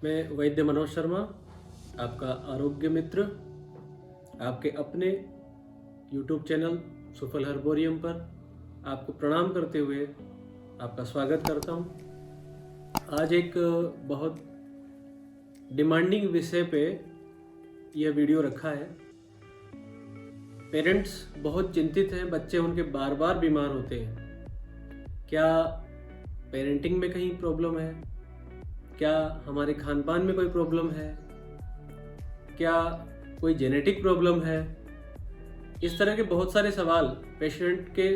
मैं वैद्य मनोज शर्मा, आपका आरोग्य मित्र, आपके अपने YouTube चैनल सुफल हर्बोरियम पर आपको प्रणाम करते हुए आपका स्वागत करता हूं। आज एक बहुत डिमांडिंग विषय पे यह वीडियो रखा है। पेरेंट्स बहुत चिंतित हैं, बच्चे उनके बार बार बीमार होते हैं। क्या पेरेंटिंग में कहीं प्रॉब्लम है? क्या हमारे खान पान में कोई प्रॉब्लम है? क्या कोई जेनेटिक प्रॉब्लम है? इस तरह के बहुत सारे सवाल पेशेंट के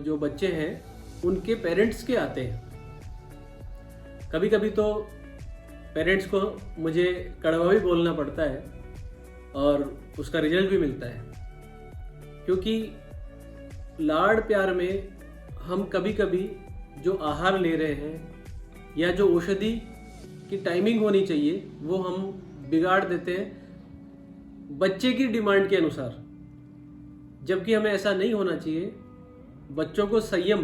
जो बच्चे हैं उनके पेरेंट्स के आते हैं। कभी कभी तो पेरेंट्स को मुझे कड़वा भी बोलना पड़ता है और उसका रिजल्ट भी मिलता है, क्योंकि लाड प्यार में हम कभी कभी जो आहार ले रहे हैं या जो औषधि की टाइमिंग होनी चाहिए वो हम बिगाड़ देते हैं बच्चे की डिमांड के अनुसार, जबकि हमें ऐसा नहीं होना चाहिए। बच्चों को संयम,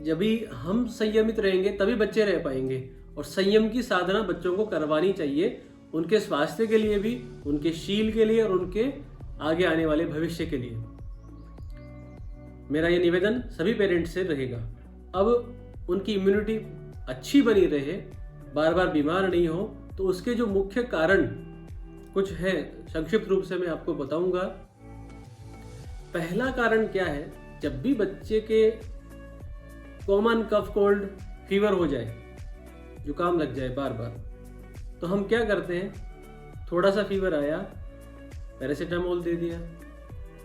जब भी हम संयमित रहेंगे तभी बच्चे रह पाएंगे, और संयम की साधना बच्चों को करवानी चाहिए, उनके स्वास्थ्य के लिए भी, उनके शील के लिए और उनके आगे आने वाले भविष्य के लिए। मेरा ये निवेदन सभी पेरेंट्स से रहेगा। अब उनकी इम्यूनिटी अच्छी बनी रहे, बार बार बीमार नहीं हो, तो उसके जो मुख्य कारण कुछ है, संक्षिप्त रूप से मैं आपको बताऊंगा। पहला कारण क्या है? जब भी बच्चे के कॉमन कफ कोल्ड फीवर हो जाए, जुकाम लग जाए बार बार, तो हम क्या करते हैं? थोड़ा सा फीवर आया, पैरासीटामोल दे दिया।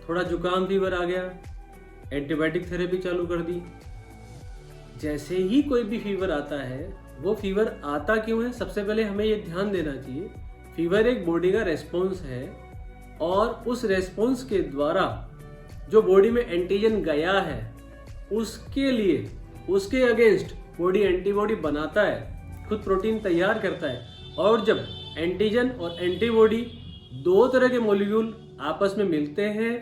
थोड़ा जुकाम फीवर आ गया, एंटीबायोटिक थेरेपी चालू कर दी। जैसे ही कोई भी फीवर आता है, वो फीवर आता क्यों है? सबसे पहले हमें ये ध्यान देना चाहिए, फीवर एक बॉडी का रेस्पॉन्स है, और उस रेस्पॉन्स के द्वारा जो बॉडी में एंटीजन गया है उसके लिए, उसके अगेंस्ट बॉडी एंटीबॉडी बनाता है, खुद प्रोटीन तैयार करता है। और जब एंटीजन और एंटीबॉडी दो तरह के मॉलिक्यूल आपस में मिलते हैं,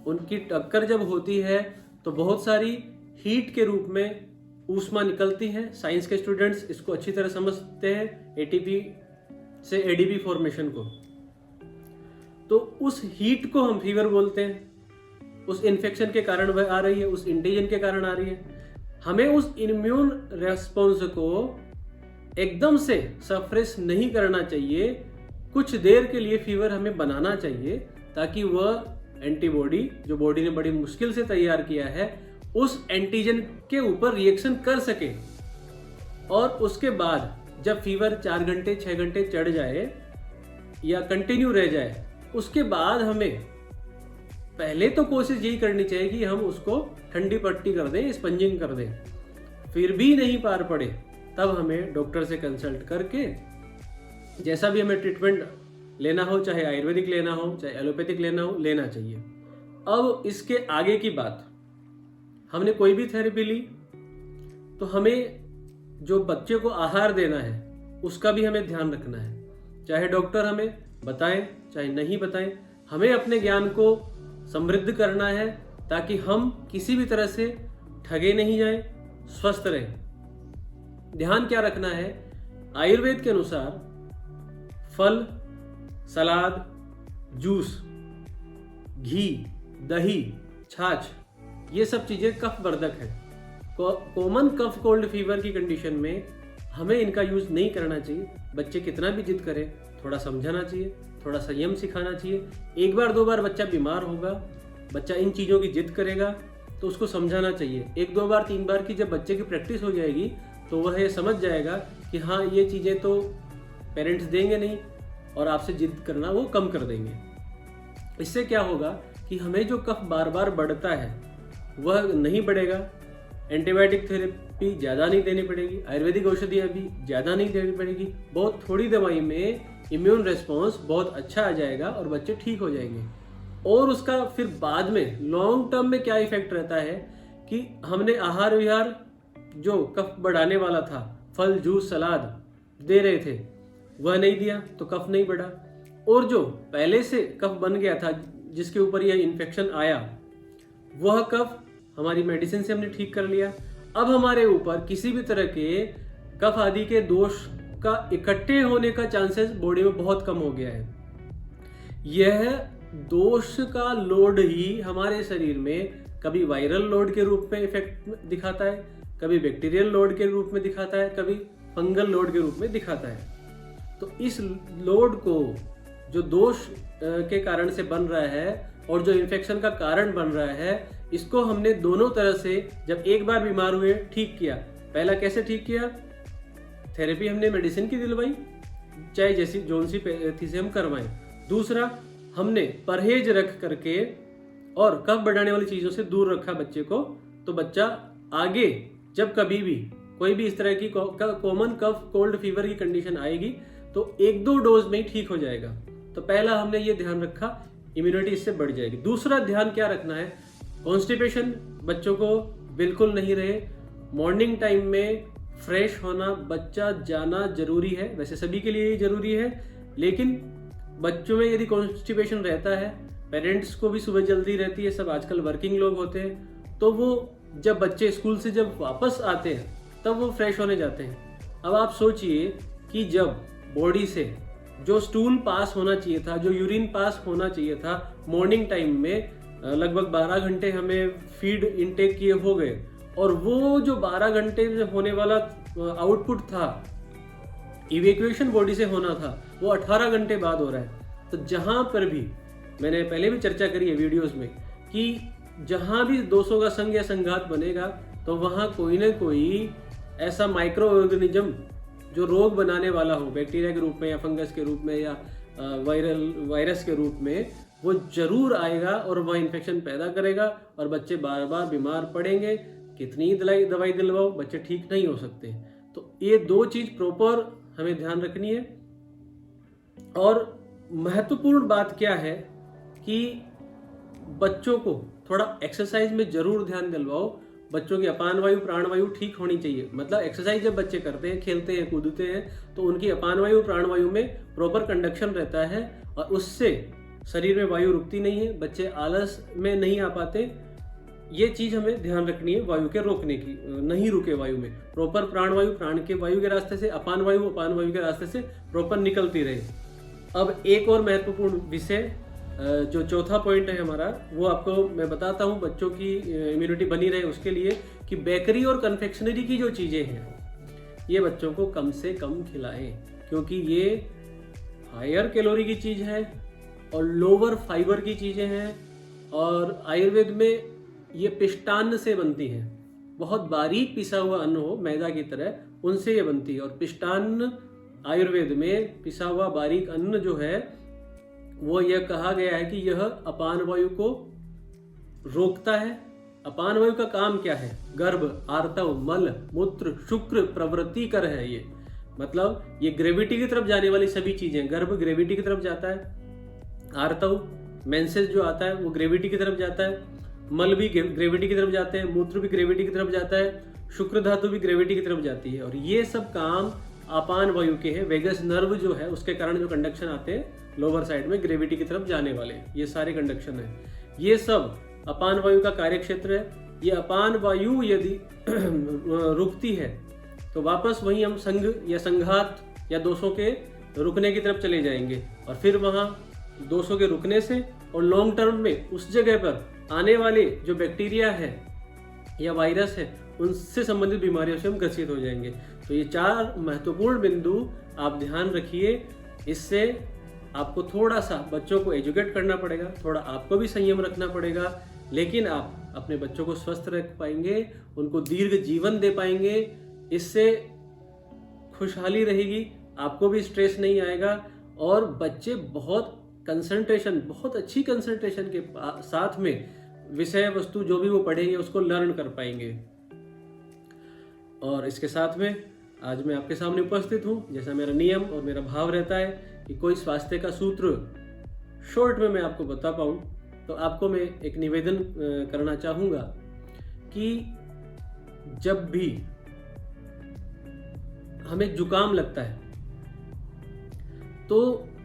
उनकी टक्कर जब होती है तो बहुत सारी हीट के रूप में ऊष्मा निकलती है। साइंस के स्टूडेंट्स इसको अच्छी तरह समझते हैं, एटीपी से एडीपी फॉर्मेशन को। तो उस हीट को हम फीवर बोलते हैं। उस इन्फेक्शन के कारण वह आ रही है, उस एंटीजन के कारण आ रही है। हमें उस इम्यून रेस्पॉन्स को एकदम से सप्रेस नहीं करना चाहिए, कुछ देर के लिए फीवर हमें बनाना चाहिए, ताकि वह एंटीबॉडी जो बॉडी ने बड़ी मुश्किल से तैयार किया है उस एंटीजन के ऊपर रिएक्शन कर सके। और उसके बाद जब फीवर 4 घंटे 6 घंटे चढ़ जाए या कंटिन्यू रह जाए, उसके बाद हमें पहले तो कोशिश यही करनी चाहिए कि हम उसको ठंडी पट्टी कर दें, स्पंजिंग कर दें। फिर भी नहीं पार पड़े, तब हमें डॉक्टर से कंसल्ट करके जैसा भी हमें ट्रीटमेंट लेना हो, चाहे आयुर्वेदिक लेना हो, चाहे एलोपैथिक लेना हो, लेना चाहिए। अब इसके आगे की बात, हमने कोई भी थेरेपी ली तो हमें जो बच्चे को आहार देना है उसका भी हमें ध्यान रखना है। चाहे डॉक्टर हमें बताएं चाहे नहीं बताएं, हमें अपने ज्ञान को समृद्ध करना है, ताकि हम किसी भी तरह से ठगे नहीं जाएं, स्वस्थ रहें। ध्यान क्या रखना है? आयुर्वेद के अनुसार फल, सलाद, जूस, घी, दही, छाछ, ये सब चीजें कफ वर्धक है। कॉमन कफ कोल्ड फीवर की कंडीशन में हमें इनका यूज नहीं करना चाहिए। बच्चे कितना भी जिद करे, थोड़ा समझाना चाहिए, थोड़ा संयम सिखाना चाहिए। एक बार 2 बार बच्चा बीमार होगा, बच्चा इन चीजों की जिद करेगा तो उसको समझाना चाहिए। 1 2 बार 3 बार की जब बच्चे की प्रैक्टिस हो जाएगी तो वह ये समझ जाएगा कि हाँ, ये चीजें तो पेरेंट्स देंगे नहीं, और आपसे जिद करना वो कम कर देंगे। इससे क्या होगा कि हमें जो कफ बार बार बढ़ता है वह नहीं बढ़ेगा। एंटीबायोटिक थेरेपी ज़्यादा नहीं देनी पड़ेगी, आयुर्वेदिक औषधियाँ भी ज़्यादा नहीं देनी पड़ेगी। बहुत थोड़ी दवाई में इम्यून रेस्पॉन्स बहुत अच्छा आ जाएगा और बच्चे ठीक हो जाएंगे। और उसका फिर बाद में लॉन्ग टर्म में क्या इफेक्ट रहता है कि हमने आहार विहार जो कफ बढ़ाने वाला था, फल, जूस, सलाद दे रहे थे, वह नहीं दिया तो कफ नहीं बढ़ा। और जो पहले से कफ बन गया था, जिसके ऊपर यह इन्फेक्शन आया, वह कफ हमारी मेडिसिन से हमने ठीक कर लिया। अब हमारे ऊपर किसी भी तरह के कफ आदि के दोष का इकट्ठे होने का चांसेस बॉडी में बहुत कम हो गया है। यह दोष का लोड ही हमारे शरीर में कभी वायरल लोड के रूप में इफेक्ट दिखाता है, कभी बैक्टीरियल लोड के रूप में दिखाता है, कभी फंगल लोड के रूप में दिखाता है। तो इस लोड को जो दोष के कारण से बन रहा है और जो इन्फेक्शन का कारण बन रहा है, इसको हमने दोनों तरह से जब एक बार बीमार हुए ठीक किया। पहला कैसे ठीक किया? थेरेपी हमने मेडिसिन की दिलवाई, चाहे जैसी जोन सी पैथी से हम करवाएं। दूसरा, हमने परहेज रख करके और कफ बढ़ाने वाली चीज़ों से दूर रखा बच्चे को, तो बच्चा आगे जब कभी भी कोई भी इस तरह की कॉमन कफ कोल्ड फीवर की कंडीशन आएगी तो 1-2 डोज में ही ठीक हो जाएगा। तो पहला हमने ये ध्यान रखा, इम्यूनिटी इससे बढ़ जाएगी। दूसरा ध्यान क्या रखना है? कॉन्स्टिपेशन बच्चों को बिल्कुल नहीं रहे। मॉर्निंग टाइम में फ्रेश होना, बच्चा जाना जरूरी है, वैसे सभी के लिए ही जरूरी है, लेकिन बच्चों में यदि कॉन्स्टिपेशन रहता है, पेरेंट्स को भी सुबह जल्दी रहती है, सब आजकल वर्किंग लोग होते हैं, तो वो जब बच्चे स्कूल से जब वापस आते हैं तब वो फ्रेश होने जाते हैं। अब आप सोचिए कि जब बॉडी से जो स्टूल पास होना चाहिए था, जो यूरिन पास होना चाहिए था मॉर्निंग टाइम में, लगभग 12 घंटे हमें फीड इनटेक किए हो गए, और वो जो 12 घंटे में होने वाला आउटपुट था, इवैक्यूएशन बॉडी से होना था, वो 18 घंटे बाद हो रहा है। तो जहां पर भी, मैंने पहले भी चर्चा करी है वीडियोस में, कि जहां भी दोषों का संग या संघात बनेगा तो वहां कोई ना कोई ऐसा माइक्रो ऑर्गेनिज्म जो रोग बनाने वाला हो, बैक्टीरिया के रूप में या फंगस के रूप में या वायरस के रूप में, वो जरूर आएगा और वह इन्फेक्शन पैदा करेगा और बच्चे बार बार बीमार पड़ेंगे। कितनी दवाई दिलवाओ, बच्चे ठीक नहीं हो सकते। तो ये 2 चीज प्रॉपर हमें ध्यान रखनी है। और महत्वपूर्ण बात क्या है कि बच्चों को थोड़ा एक्सरसाइज में जरूर ध्यान दिलवाओ। बच्चों की अपान वायु प्राण वायु ठीक होनी चाहिए। मतलब एक्सरसाइज जब बच्चे करते हैं, खेलते हैं, कूदते हैं, तो उनकी अपान वायु प्राण वायु में प्रॉपर कंडक्शन रहता है और उससे शरीर में वायु रुकती नहीं है, बच्चे आलस में नहीं आ पाते। ये चीज हमें ध्यान रखनी है वायु के रोकने की, नहीं रुके वायु में, प्रॉपर प्राण वायु प्राण के वायु के रास्ते से, अपान वायु के रास्ते से प्रॉपर निकलती रहे। अब एक और महत्वपूर्ण विषय, जो चौथा पॉइंट है हमारा, वो आपको मैं बताता हूँ बच्चों की इम्यूनिटी बनी रहे उसके लिए, कि बेकरी और कन्फेक्शनरी की जो चीज़ें हैं ये बच्चों को कम से कम खिलाएं, क्योंकि ये हायर कैलोरी की चीज़ है और लोअर फाइबर की चीज़ें हैं। और आयुर्वेद में ये पिष्टान्न से बनती हैं, बहुत बारीक पिसा हुआ अन्न हो मैदा की तरह, उनसे ये बनती है। और पिष्टान्न आयुर्वेद में पिसा हुआ बारीक अन्न जो है, वो यह कहा गया है कि यह अपान वायु को रोकता है। अपान वायु का काम क्या है? गर्भ, आर्तव, मल, मूत्र, शुक्र प्रवृत्ति कर है। ये मतलब ये ग्रेविटी की तरफ जाने वाली सभी चीजें, गर्भ ग्रेविटी की तरफ जाता है, आर्तव मेंसेस जो आता है वो ग्रेविटी की तरफ जाता है, मल भी ग्रेविटी की तरफ जाते हैं, मूत्र भी ग्रेविटी की तरफ जाता है, शुक्र धातु भी ग्रेविटी की तरफ जाती है। और ये सब काम अपान वायु के हैं। वेगस नर्व जो है उसके कारण जो कंडक्शन आते हैं लोअर साइड में ग्रेविटी की तरफ जाने वाले, ये सारे कंडक्शन है, ये सब अपान वायु का कार्य क्षेत्र है। ये अपान वायु यदि रुकती है तो वापस वहीं हम संघ या संघात या दोषों के रुकने की तरफ चले जाएंगे, और फिर वहां दोषों के रुकने से और लॉन्ग टर्म में उस जगह पर आने वाले जो बैक्टीरिया है या वायरस है उनसे संबंधित बीमारियों से हम ग्रसित हो जाएंगे। तो ये 4 महत्वपूर्ण बिंदु आप ध्यान रखिए। इससे आपको थोड़ा सा बच्चों को एजुकेट करना पड़ेगा, थोड़ा आपको भी संयम रखना पड़ेगा, लेकिन आप अपने बच्चों को स्वस्थ रख पाएंगे, उनको दीर्घ जीवन दे पाएंगे। इससे खुशहाली रहेगी, आपको भी स्ट्रेस नहीं आएगा और बच्चे बहुत कंसंट्रेशन, बहुत अच्छी कंसंट्रेशन के साथ में विषय वस्तु जो भी वो पढ़ेंगे उसको लर्न कर पाएंगे। और इसके साथ में आज मैं आपके सामने उपस्थित हूँ, जैसा मेरा नियम और मेरा भाव रहता है कि कोई स्वास्थ्य का सूत्र शॉर्ट में मैं आपको बता पाऊँ, तो आपको मैं एक निवेदन करना चाहूँगा कि जब भी हमें जुकाम लगता है तो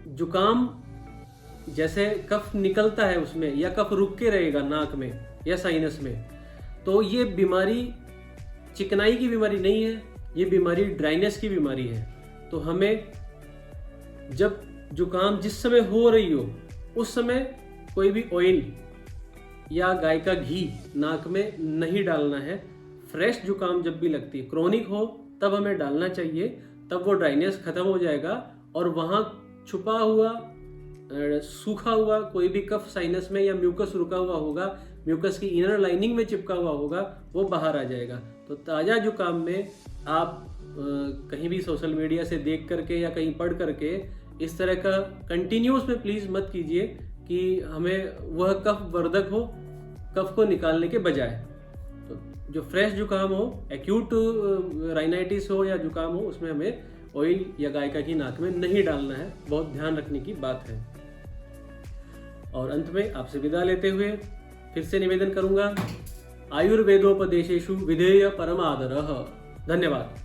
जुकाम जैसे कफ निकलता है उसमें, या कफ रुक के रहेगा नाक में या साइनस में, तो ये बीमारी चिकनाई की बीमारी नहीं है, ये बीमारी ड्राइनेस की बीमारी है। तो हमें जब जुकाम जिस समय हो रही हो उस समय कोई भी ऑयल या गाय का घी नाक में नहीं डालना है। फ्रेश जुकाम जब भी लगती है, क्रोनिक हो तब हमें डालना चाहिए, तब वो ड्राइनेस खत्म हो जाएगा और वहाँ छुपा हुआ सूखा हुआ कोई भी कफ साइनस में या म्यूकस रुका हुआ होगा, म्यूकस की इनर लाइनिंग में चिपका हुआ होगा, वो बाहर आ जाएगा। तो ताज़ा जुकाम में आप कहीं भी सोशल मीडिया से देख करके या कहीं पढ़ करके इस तरह का कंटिन्यूस में प्लीज़ मत कीजिए कि हमें वह कफ वर्धक हो, कफ को निकालने के बजाय। तो जो फ्रेश जुकाम हो, एक्यूट राइनाइटिस हो या जुकाम हो, उसमें हमें ऑयल या गाय का घी नाक में नहीं डालना है, बहुत ध्यान रखने की बात है। और अंत में आपसे विदा लेते हुए फिर से निवेदन करूंगा, आयुर्वेदोपदेशेषु विधेय परमादरः। धन्यवाद।